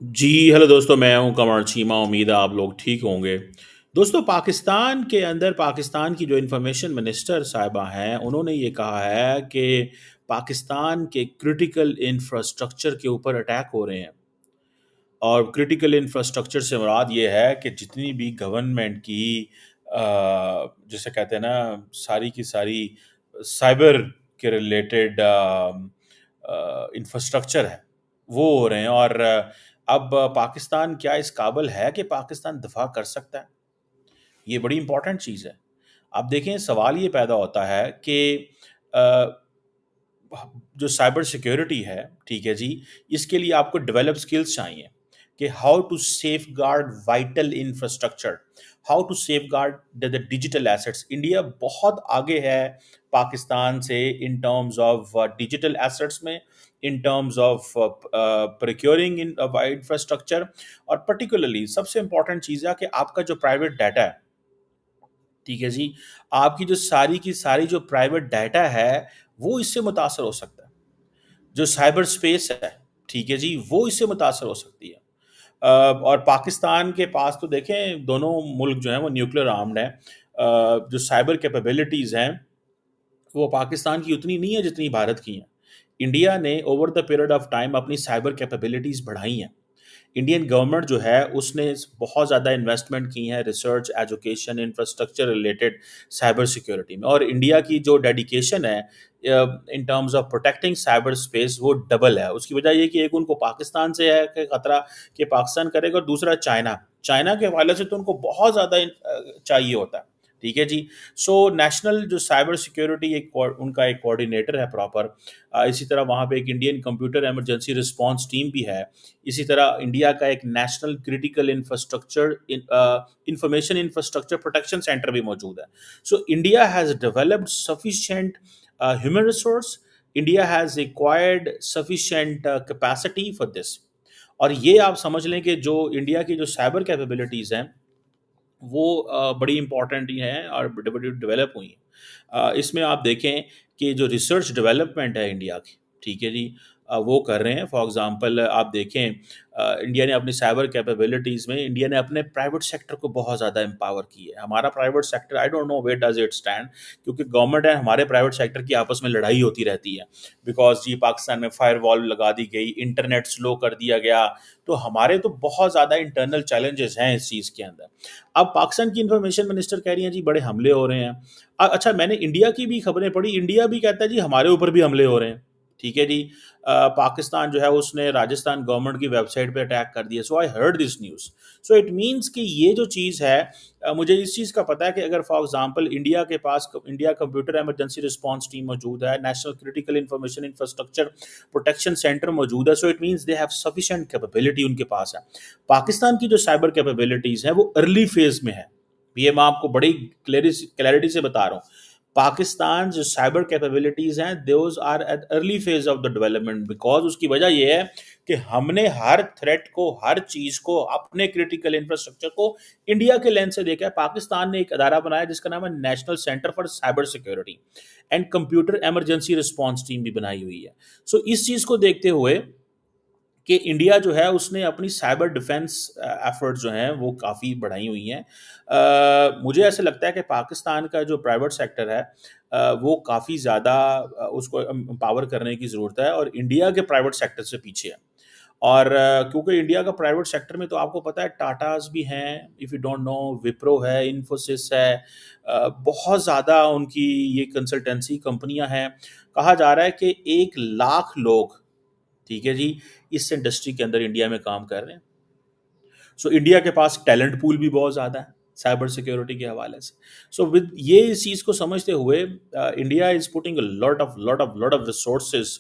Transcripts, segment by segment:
जी, hello दोस्तों, मैं हूं कमर चीमा। उम्मीद है आप लोग ठीक होंगे। दोस्तों, पाकिस्तान के अंदर पाकिस्तान की जो इंफॉर्मेशन मिनिस्टर साहिबा हैं, उन्होंने ये कहा है कि पाकिस्तान के क्रिटिकल इंफ्रास्ट्रक्चर के ऊपर अटैक हो रहे हैं। और क्रिटिकल इंफ्रास्ट्रक्चर से मुराद ये है कि जितनी भी गवर्नमेंट की अ, जिसे कहते हैं ना, सारी की सारी साइबर के रिलेटेड इंफ्रास्ट्रक्चर है, वो हो रहे हैं। और अब पाकिस्तान क्या इस काबिल है कि पाकिस्तान दफा कर सकता है? ये बड़ी इंपॉर्टेंट चीज़ है। अब देखें, सवाल ये पैदा होता है कि अ, जो साइबर सिक्योरिटी है, ठीक है जी, इसके लिए आपको डेवलप स्किल्स चाहिए कि how to safeguard vital infrastructure, how to safeguard the digital assets. India बहुत आगे है पाकिस्तान से in terms of digital assets में, in terms of procuring in infrastructure. और पर्टिकुलरली सबसे इंपॉर्टेंट चीज़ है कि आपका जो प्राइवेट डाटा है, ठीक है जी, आपकी जो सारी की सारी जो प्राइवेट डाटा है, वो इससे मुतासर हो सकता है। जो साइबर स्पेस है, ठीक है जी, वो इससे मुतासर हो सकती है। और पाकिस्तान के पास तो देखें, दोनों मुल्क जो हैं वो न्यूक्लियर आर्म्ड हैं। जो साइबर कैपेबिलिटीज़ हैं, वो पाकिस्तान की उतनी नहीं है जितनी भारत की हैं। इंडिया ने over the period of time अपनी साइबर कैपेबिलिटीज़ बढ़ाई हैं। इंडियन गवर्नमेंट जो है उसने बहुत ज़्यादा इन्वेस्टमेंट की है research, education, infrastructure related cyber security में। और इंडिया की जो डेडिकेशन है इन terms of protecting cyber space, वो डबल है। उसकी वजह ये कि एक उनको पाकिस्तान से है कि खतरा कि पाकिस्तान करेगा, और दूसरा चाइना। चाइना के हवाले से तो उनको बहुत ज़्यादा चाहिए होता है, ठीक है जी। सो नेशनल जो साइबर सिक्योरिटी एक उनका एक कोऑर्डिनेटर है प्रॉपर। इसी तरह वहाँ पे एक Indian computer emergency response team भी है। इसी तरह इंडिया का एक national critical infrastructure information infrastructure protection centre भी मौजूद है। So India has developed sufficient human resource, India has acquired sufficient capacity for this. और ये आप समझ लें कि जो इंडिया की जो साइबर कैपेबिलिटीज़ हैं, वो बड़ी इंपॉर्टेंट ही हैं और बड़ी डेवलप हुई हैं। इसमें आप देखें कि जो रिसर्च डेवलपमेंट है इंडिया की, ठीक है जी, वो कर रहे हैं। फॉर एग्जांपल आप देखें, इंडिया ने अपनी साइबर कैपेबिलिटीज़ में इंडिया ने अपने प्राइवेट सेक्टर को बहुत ज़्यादा एम्पावर की है। हमारा private sector, I don't know where does it stand, क्योंकि गवर्नमेंट एंड हमारे प्राइवेट सेक्टर की आपस में लड़ाई होती रहती है। बिकॉज़ जी पाकिस्तान में फायरवॉल लगा दी गई, इंटरनेट स्लो कर दिया गया, तो हमारे तो बहुत ज़्यादा इंटरनल चैलेंजेस हैं इस चीज़ के अंदर। अब पाकिस्तान की इन्फॉर्मेशन मिनिस्टर कह रही हैं जी बड़े हमले हो रहे हैं। अच्छा, मैंने इंडिया की भी खबरें पढ़ी, इंडिया भी कहता है जी हमारे ऊपर भी हमले हो रहे हैं, ठीक है जी। पाकिस्तान जो है उसने राजस्थान गवर्नमेंट की वेबसाइट पे अटैक कर दिया। So I heard this news. So it means कि ये जो चीज़ है, मुझे इस चीज़ का पता है कि अगर फॉर एग्जांपल इंडिया के पास India computer emergency response team मौजूद है, national critical information infrastructure protection centre मौजूद है, so it means they have sufficient capability उनके पास है। पाकिस्तान की जो साइबर कैपेबिलिटीज़ हैं वो अर्ली फेज़ में है। ये मैं आपको बड़ी क्लैरिटी से बता रहा हूँ। पाकिस्तान जो साइबर कैपेबिलिटीज़ हैं, those are at early phase of the development. Because उसकी वजह ये है कि हमने हर थ्रेट को, हर चीज़ को, अपने क्रिटिकल इंफ्रास्ट्रक्चर को इंडिया के लेंस से देखा है। पाकिस्तान ने एक अदारा बनाया जिसका नाम है national centre for cyber security and computer emergency response team भी बनाई हुई है। सो इस चीज़ को देखते हुए कि इंडिया जो है उसने अपनी साइबर डिफेंस एफर्ट जो हैं वो काफ़ी बढ़ाई हुई हैं। मुझे ऐसे लगता है कि पाकिस्तान का जो प्राइवेट सेक्टर है, वो काफ़ी ज़्यादा उसको एम्पावर करने की ज़रूरत है, और इंडिया के प्राइवेट सेक्टर से पीछे है। और क्योंकि इंडिया का प्राइवेट सेक्टर में तो आपको पता है टाटाज़ भी हैं, if you don't know, Wipro है, इन्फोसिस है, बहुत ज़्यादा उनकी ये कंसल्टेंसी कंपनियां हैं। कहा जा रहा है कि 1 लाख लोग, ठीक है जी, इस इंडस्ट्री के अंदर इंडिया में काम कर रहे हैं। सो इंडिया के पास टैलेंट पूल भी बहुत ज़्यादा है साइबर सिक्योरिटी के हवाले से। सो विद ये इस चीज़ को समझते हुए India is putting a lot of resources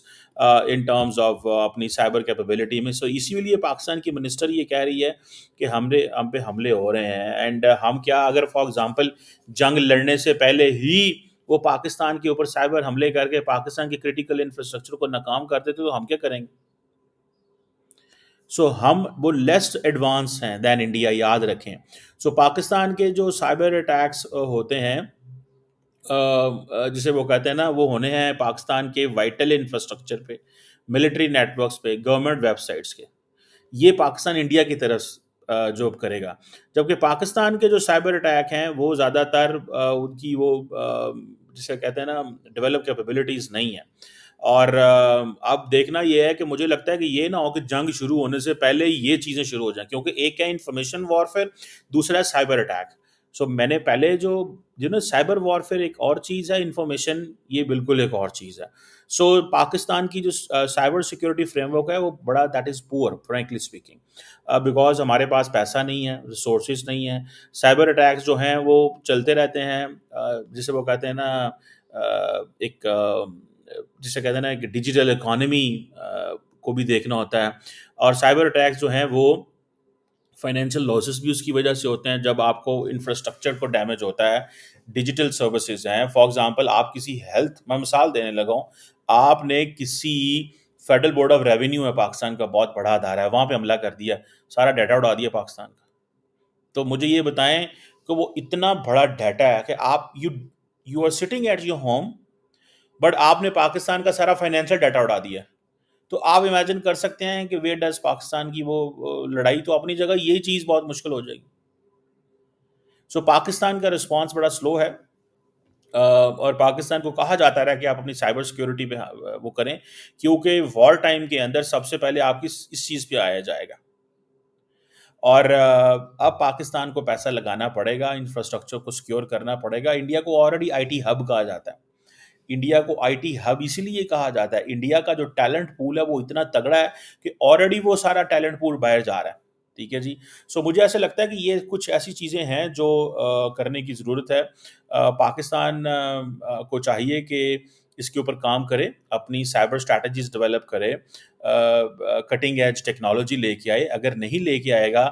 in terms of अपनी साइबर कैपेबिलिटी में। सो इसीलिए पाकिस्तान की मिनिस्टर ये कह रही है कि हम पे हमले हो रहे हैं। एंड हम क्या, अगर फॉर एग्जांपल जंग लड़ने से पहले ही वो पाकिस्तान के ऊपर साइबर हमले करके पाकिस्तान के क्रिटिकल इंफ्रास्ट्रक्चर को नाकाम कर देते तो हम क्या करेंगे? सो हम वो लेस एडवांस हैं दैन इंडिया, याद रखें। सो पाकिस्तान के जो साइबर अटैक्स होते हैं, जिसे वो कहते हैं ना, वो होने हैं पाकिस्तान के वाइटल इंफ्रास्ट्रक्चर पे, मिलिट्री नेटवर्क्स पे, गवर्नमेंट वेबसाइट्स के। ये पाकिस्तान इंडिया की तरफ जॉब करेगा। जबकि पाकिस्तान के जो साइबर अटैक हैं वो ज़्यादातर उनकी वो जिसे कहते हैं ना डेवलप कैपेबिलिटीज़ नहीं है। और अब देखना ये है कि मुझे लगता है कि ये ना हो कि जंग शुरू होने से पहले ही ये चीज़ें शुरू हो जाएं, क्योंकि एक है इंफॉर्मेशन वॉरफेयर, दूसरा है साइबर अटैक। सो मैंने पहले जो साइबर वॉरफेयर एक और चीज़ है, इंफॉर्मेशन ये बिल्कुल एक और चीज़ है। सो पाकिस्तान की जो साइबर सिक्योरिटी फ्रेमवर्क है वो बड़ा that is poor frankly speaking, because हमारे पास पैसा नहीं है, रिसोर्सेज नहीं है। साइबर अटैक्स जो हैं वो चलते रहते हैं, जिसे वो कहते हैं ना एक जिसे कहते हैं ना एक डिजिटल इकोनॉमी को भी देखना होता है। और साइबर अटैक्स जो हैं वो फाइनेंशियल लॉसेस भी उसकी वजह से होते हैं, जब आपको इंफ्रास्ट्रक्चर को डैमेज होता है। डिजिटल सर्विसेज हैं, फॉर एग्जांपल आप किसी हेल्थ, मैं मिसाल देने लगा हूँ, आपने किसी फेडरल बोर्ड ऑफ रेवेन्यू है पाकिस्तान का, बहुत बड़ा अदारा है, वहाँ पे हमला कर दिया, सारा डाटा उड़ा दिया पाकिस्तान का। तो मुझे ये बताएं कि वो इतना बड़ा डाटा है कि आप you are sitting at your home, but आपने पाकिस्तान का सारा फाइनेंशियल डाटा उड़ा दिया। तो आप इमेजिन कर सकते हैं कि वेयर डज पाकिस्तान की वो लड़ाई तो अपनी जगह, यही चीज़ बहुत मुश्किल हो जाएगी। सो पाकिस्तान का रिस्पांस बड़ा स्लो है, और पाकिस्तान को कहा जाता रहा कि आप अपनी साइबर सिक्योरिटी पे वो करें, क्योंकि वॉर टाइम के अंदर सबसे पहले आपकी इस चीज़ पे आया जाएगा। और अब पाकिस्तान को पैसा लगाना पड़ेगा, इंफ्रास्ट्रक्चर को सिक्योर करना पड़ेगा। इंडिया को ऑलरेडी आईटी हब कहा जाता है। इंडिया को आईटी हब इसीलिए कहा जाता है, इंडिया का जो टैलेंट पूल है वो इतना तगड़ा है कि ऑलरेडी वो सारा टैलेंट पूल बाहर जा रहा है। ठीक है जी। सो मुझे ऐसा लगता है कि ये कुछ ऐसी चीज़ें हैं जो करने की ज़रूरत है। पाकिस्तान को चाहिए कि इसके ऊपर काम करे, अपनी साइबर स्ट्रैटेजीज डेवलप करे, कटिंग एज टेक्नोलॉजी लेके आए। अगर नहीं लेके आएगा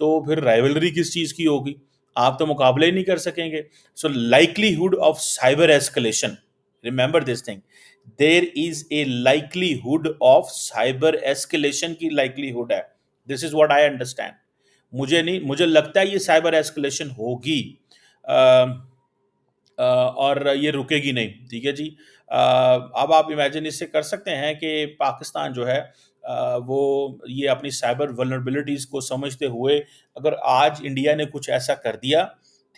तो फिर राइवलरी किस चीज़ की होगी, आप तो मुकाबले ही नहीं कर सकेंगे। So likelihood of cyber escalation, remember this thing, there is a likelihood of cyber escalation की likelihood है। this is what I understand। मुझे लगता है ये साइबर एस्केलेशन होगी, और ये रुकेगी नहीं। ठीक है जी। अब आप इमेजिन इससे कर सकते हैं कि पाकिस्तान जो है वो ये अपनी साइबर वल्नरेबिलिटीज़ को समझते हुए अगर आज इंडिया ने कुछ ऐसा कर दिया,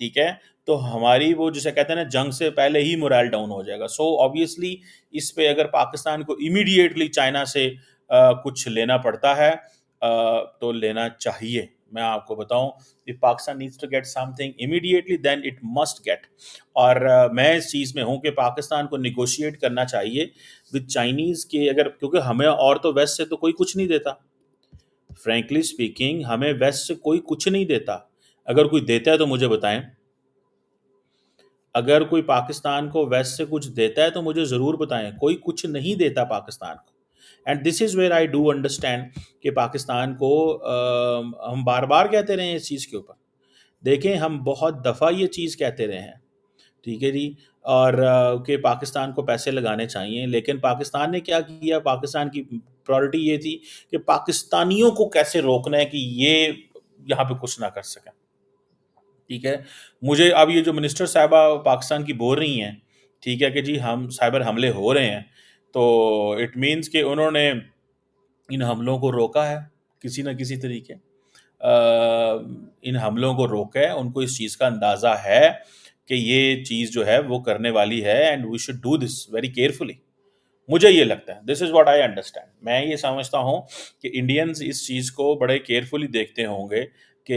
ठीक है, तो हमारी वो जिसे कहते हैं ना जंग से पहले ही मोरल डाउन हो जाएगा। सो ऑब्वियसली इस पे अगर पाकिस्तान को इमीडिएटली चाइना से कुछ लेना पड़ता है, तो लेना चाहिए। मैं आपको बताऊं, if Pakistan needs to get something immediately then it must get. और मैं इस चीज़ में हूं कि पाकिस्तान को निगोशिएट करना चाहिए विद चाइनीज़ के, अगर, क्योंकि हमें और तो वेस्ट से तो कोई कुछ नहीं देता। फ्रैंकली स्पीकिंग हमें वेस्ट से कोई कुछ नहीं देता। अगर कोई देता है तो मुझे बताएं। अगर कोई पाकिस्तान को वेस्ट से कुछ देता है तो मुझे ज़रूर बताएं। कोई कुछ नहीं देता पाकिस्तान को। And this is where I do understand कि पाकिस्तान को हम बार बार कहते रहे हैं इस चीज़ के ऊपर। देखें, हम बहुत दफ़ा ये चीज़ कहते रहे हैं, ठीक है जी, और कि पाकिस्तान को पैसे लगाने चाहिए। लेकिन पाकिस्तान ने क्या किया, पाकिस्तान की प्रायोरिटी ये थी कि पाकिस्तानियों को कैसे रोकना है कि ये यहाँ पे कुछ ना कर सकें। ठीक है। मुझे अब ये जो मिनिस्टर साहिबा पाकिस्तान की बोल रही हैं, ठीक है, कि जी हम साइबर हमले हो रहे हैं, तो इट मीन्स कि उन्होंने इन हमलों को रोका है किसी न किसी तरीके। इन हमलों को रोका है, उनको इस चीज़ का अंदाज़ा है कि ये चीज़ जो है वो करने वाली है, and we should do this very carefully. मुझे ये लगता है, this is what I understand. मैं ये समझता हूँ कि इंडियंस इस चीज़ को बड़े केयरफुली देखते होंगे कि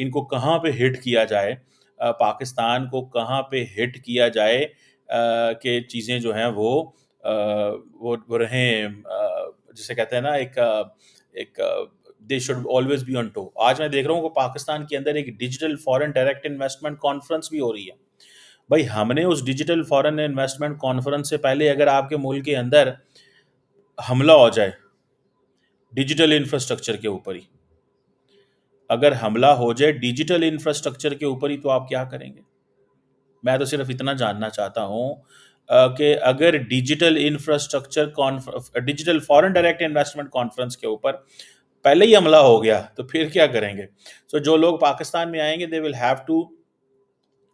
इनको कहाँ पे हिट किया जाए, पाकिस्तान को कहाँ पे हिट किया जाए, कि चीज़ें जो हैं वो रहें, जिसे कहते हैं ना एक they should always be on toe. आज मैं देख रहा हूँ कि पाकिस्तान के अंदर एक digital foreign direct investment conference भी हो रही है। भाई, हमने उस डिजिटल फॉरेन इन्वेस्टमेंट कॉन्फ्रेंस से पहले अगर आपके मुल्क के अंदर हमला हो जाए डिजिटल इंफ्रास्ट्रक्चर के ऊपर ही, अगर हमला हो जाए डिजिटल इंफ्रास्ट्रक्चर के ऊपर ही, तो आप क्या करेंगे? मैं तो सिर्फ इतना जानना चाहता हूँ कि अगर digital foreign direct investment conference के ऊपर पहले ही हमला हो गया तो फिर क्या करेंगे? सो जो लोग पाकिस्तान में आएंगे दे विल हैव टू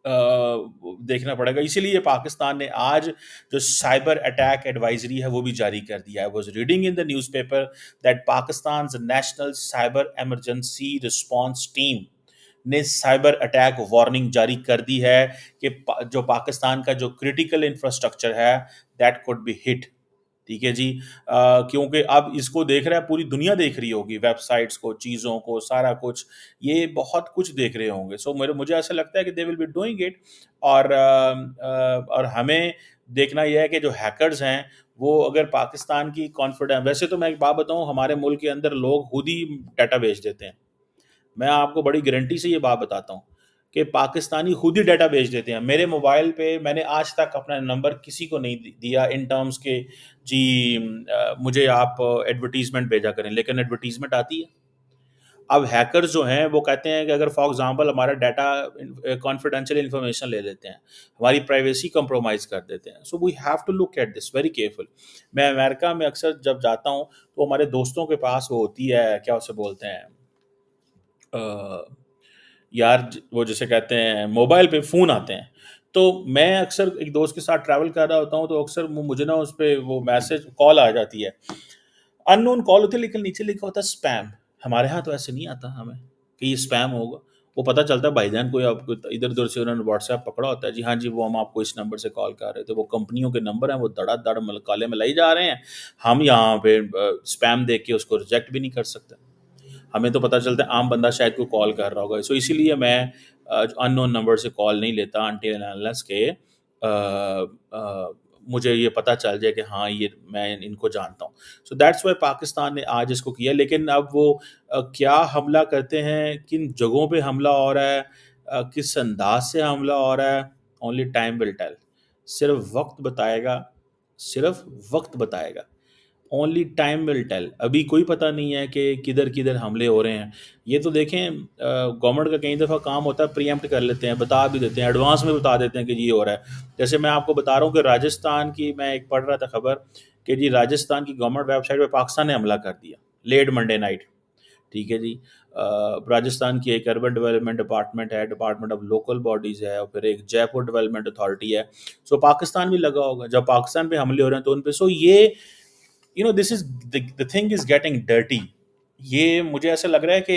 देखना पड़ेगा। इसीलिए पाकिस्तान ने आज जो साइबर अटैक एडवाइजरी है वो भी जारी कर दिया है। I was reading in the newspaper that Pakistan national cyber emergency response team ने साइबर अटैक वार्निंग जारी कर दी है कि जो पाकिस्तान का जो क्रिटिकल इंफ्रास्ट्रक्चर है दैट कुड बी हिट। ठीक है जी। क्योंकि अब इसको देख रहा है, पूरी दुनिया देख रही होगी, वेबसाइट्स को, चीज़ों को, सारा कुछ, ये बहुत कुछ देख रहे होंगे। सो मुझे ऐसा लगता है कि they will be doing it. और हमें देखना यह है कि जो हैकर्स हैं वो अगर पाकिस्तान की कॉन्फिडेंस, वैसे तो मैं एक बात बताऊं, हमारे मुल्क के अंदर लोग खुद ही डाटा बेच देते हैं। मैं आपको बड़ी गारंटी से ये बात बताता हूँ कि पाकिस्तानी खुद ही डाटा बेच देते हैं। मेरे मोबाइल पे मैंने आज तक अपना नंबर किसी को नहीं दिया इन टर्म्स के जी मुझे आप एडवर्टीजमेंट भेजा करें, लेकिन एडवर्टीजमेंट आती है। अब हैकर्स जो हैं वो कहते हैं कि अगर फॉर एग्जांपल हमारा डाटा कॉन्फिडेंशियल इंफॉर्मेशन ले लेते हैं, हमारी प्राइवेसी कंप्रोमाइज़ कर देते हैं, so we have to look at this very careful. मैं अमेरिका में अक्सर जब जाता हूँ तो हमारे दोस्तों के पास वो होती है, क्या उसे बोलते हैं, यार वो जैसे कहते हैं मोबाइल पे फ़ोन आते हैं। तो मैं अक्सर एक दोस्त के साथ ट्रैवल कर रहा होता हूँ तो अक्सर मुझे ना उस पे वो मैसेज कॉल आ जाती है, अननोन कॉल होती है, लेकिन नीचे लिखा होता है स्पैम। हमारे यहाँ तो ऐसे नहीं आता हमें कि ये स्पैम होगा। वो पता चलता है भाईजान कोई आपको इधर उधर से उन्होंने व्हाट्सएप पकड़ा होता है, जी हाँ जी वो हम आपको इस नंबर से कॉल कर रहे थे, वो कंपनियों के नंबर हैं, वो धड़ाधड़ काले में लाई जा रहे हैं। हम यहाँ पे स्पैम देख के उसको रिजेक्ट भी नहीं कर सकते। हमें तो पता चलता है आम बंदा शायद कोई कॉल कर रहा होगा। सो इसीलिए मैं अननोन नंबर से कॉल नहीं लेता अनटिल एंड अनलेस के मुझे ये पता चल जाए कि हाँ ये मैं इनको जानता हूँ। सो दैट्स वाई पाकिस्तान ने आज इसको किया। लेकिन अब वो क्या हमला करते हैं, किन जगहों पे हमला हो रहा है, किस अंदाज से हमला हो रहा है, ओनली टाइम विल टेल। सिर्फ वक्त बताएगा, सिर्फ वक्त बताएगा। Only time will tell. अभी कोई पता नहीं है कि किधर किधर हमले हो रहे हैं। ये तो देखें, गवर्नमेंट का कई दफ़ा काम होता है प्रीएम्प्ट कर लेते हैं, बता भी देते हैं, एडवांस में बता देते हैं कि ये हो रहा है। जैसे मैं आपको बता रहा हूँ कि राजस्थान की, मैं एक पढ़ रहा था खबर कि जी राजस्थान की गवर्नमेंट वेबसाइट पर पाकिस्तान ने हमला कर दिया लेट मंडे नाइट। ठीक है जी। राजस्थान की एक अर्बन डेवलपमेंट डिपार्टमेंट है, डिपार्टमेंट ऑफ लोकल बॉडीज़ है, और फिर एक जयपुर डेवलपमेंट अथॉरिटी है। सो पाकिस्तान भी लगा होगा, जब पाकिस्तान पे हमले हो रहे हैं तो उन पे, सो ये this is the thing is getting dirty. ये मुझे ऐसा लग रहा है कि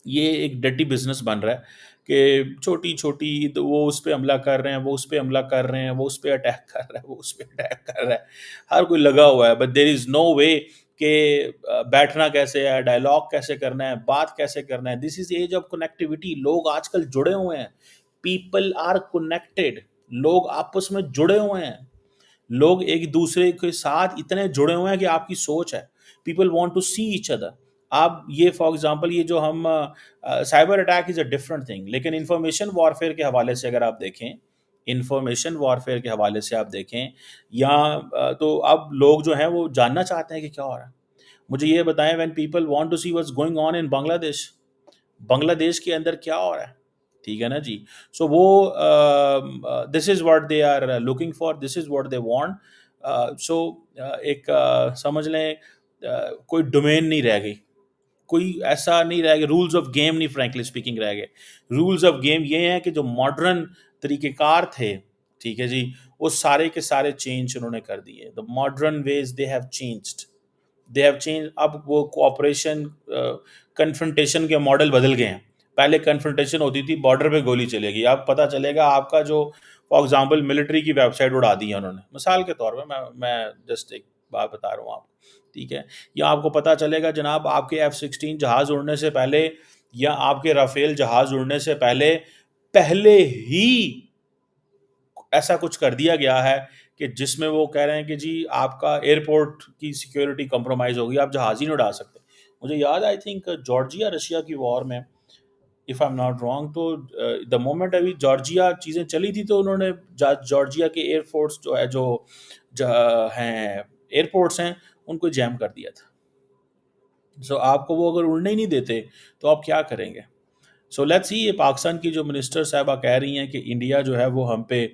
ये एक डर्टी बिजनेस बन रहा है कि छोटी छोटी तो वो उस पर हमला कर रहे हैं, वो उस पर हमला कर रहे हैं, वो उस पर अटैक कर रहा है, वो उस पर अटैक कर रहा है। हर कोई लगा हुआ है, बट देर इज़ नो वे कि बैठना कैसे है, डायलॉग कैसे करना है, बात कैसे करना है। This is age of connectivity. लोग आजकल जुड़े हुए हैं, पीपल आर कनेक्टेड, लोग आपस में जुड़े हुए हैं, लोग एक दूसरे के साथ इतने जुड़े हुए हैं कि आपकी सोच है, people want to see each other. आप ये फॉर एग्जांपल ये जो हम cyber attack is a different thing, लेकिन इंफॉर्मेशन वॉरफेयर के हवाले से अगर आप देखें, इंफॉर्मेशन वॉरफेयर के हवाले से आप देखें, या तो अब लोग जो हैं वो जानना चाहते हैं कि क्या हो रहा है। मुझे ये बताएं, when people want to see what's going on in Bangladesh, Bangladesh के अंदर क्या हो रहा है, ठीक है ना जी। सो वो this is what they are looking for, this is what they want. So एक समझ लें कोई डोमेन नहीं रह गई, कोई ऐसा नहीं रह गया, रूल्स ऑफ गेम नहीं फ्रैंकली स्पीकिंग रह गए। रूल्स ऑफ गेम ये हैं कि जो मॉडर्न तरीक़ेकार थे, ठीक है जी, वो सारे के सारे चेंज उन्होंने कर दिए। The modern ways they have changed, they have change. अब वो कोऑपरेशन कन्फ्रंटेशन के मॉडल बदल गए हैं। पहले कन्फ्रंटेशन होती थी बॉर्डर पे गोली चलेगी, अब पता चलेगा आपका जो फॉर एग्जांपल मिलिट्री की वेबसाइट उड़ा दी है उन्होंने, मिसाल के तौर पे मैं जस्ट एक बात बता रहा हूँ आपको, ठीक है। या आपको पता चलेगा जनाब आपके F-16 जहाज़ उड़ने से पहले, या आपके राफेल जहाज़ उड़ने से पहले पहले ही ऐसा कुछ कर दिया गया है कि जिसमें वो कह रहे हैं कि जी आपका एयरपोर्ट की सिक्योरिटी कंप्रोमाइज़ होगी, आप जहाज़ ही नहीं उड़ा सकते। मुझे याद, आई थिंक जॉर्जिया रशिया की वॉर में, if I am not wrong, तो द मोमेंट अभी जॉर्जिया चीज़ें चली थी तो उन्होंने जॉर्जिया के एयरफोर्स जो है, जो हैं एयरपोर्ट्स हैं, उनको जैम कर दिया था। सो आपको वो अगर उड़ने ही नहीं देते तो आप क्या करेंगे। सो लेट्स सी, ये पाकिस्तान की जो मिनिस्टर साहबा कह रही हैं कि इंडिया जो है वो हम पे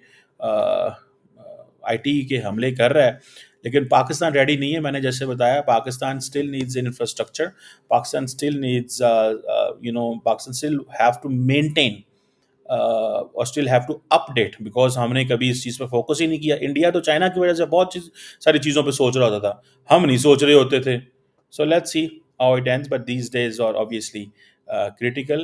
आईटी के हमले कर रहा है, लेकिन पाकिस्तान रेडी नहीं है। मैंने जैसे बताया, Pakistan still needs infrastructure, Pakistan still needs Pakistan still have to maintain और still have to update, because हमने कभी इस चीज़ पर फोकस ही नहीं किया। इंडिया तो चाइना की वजह से बहुत सारी चीज़ों पे सोच रहा होता था, हम नहीं सोच रहे होते थे। So let's see how it ends, but these days are obviously critical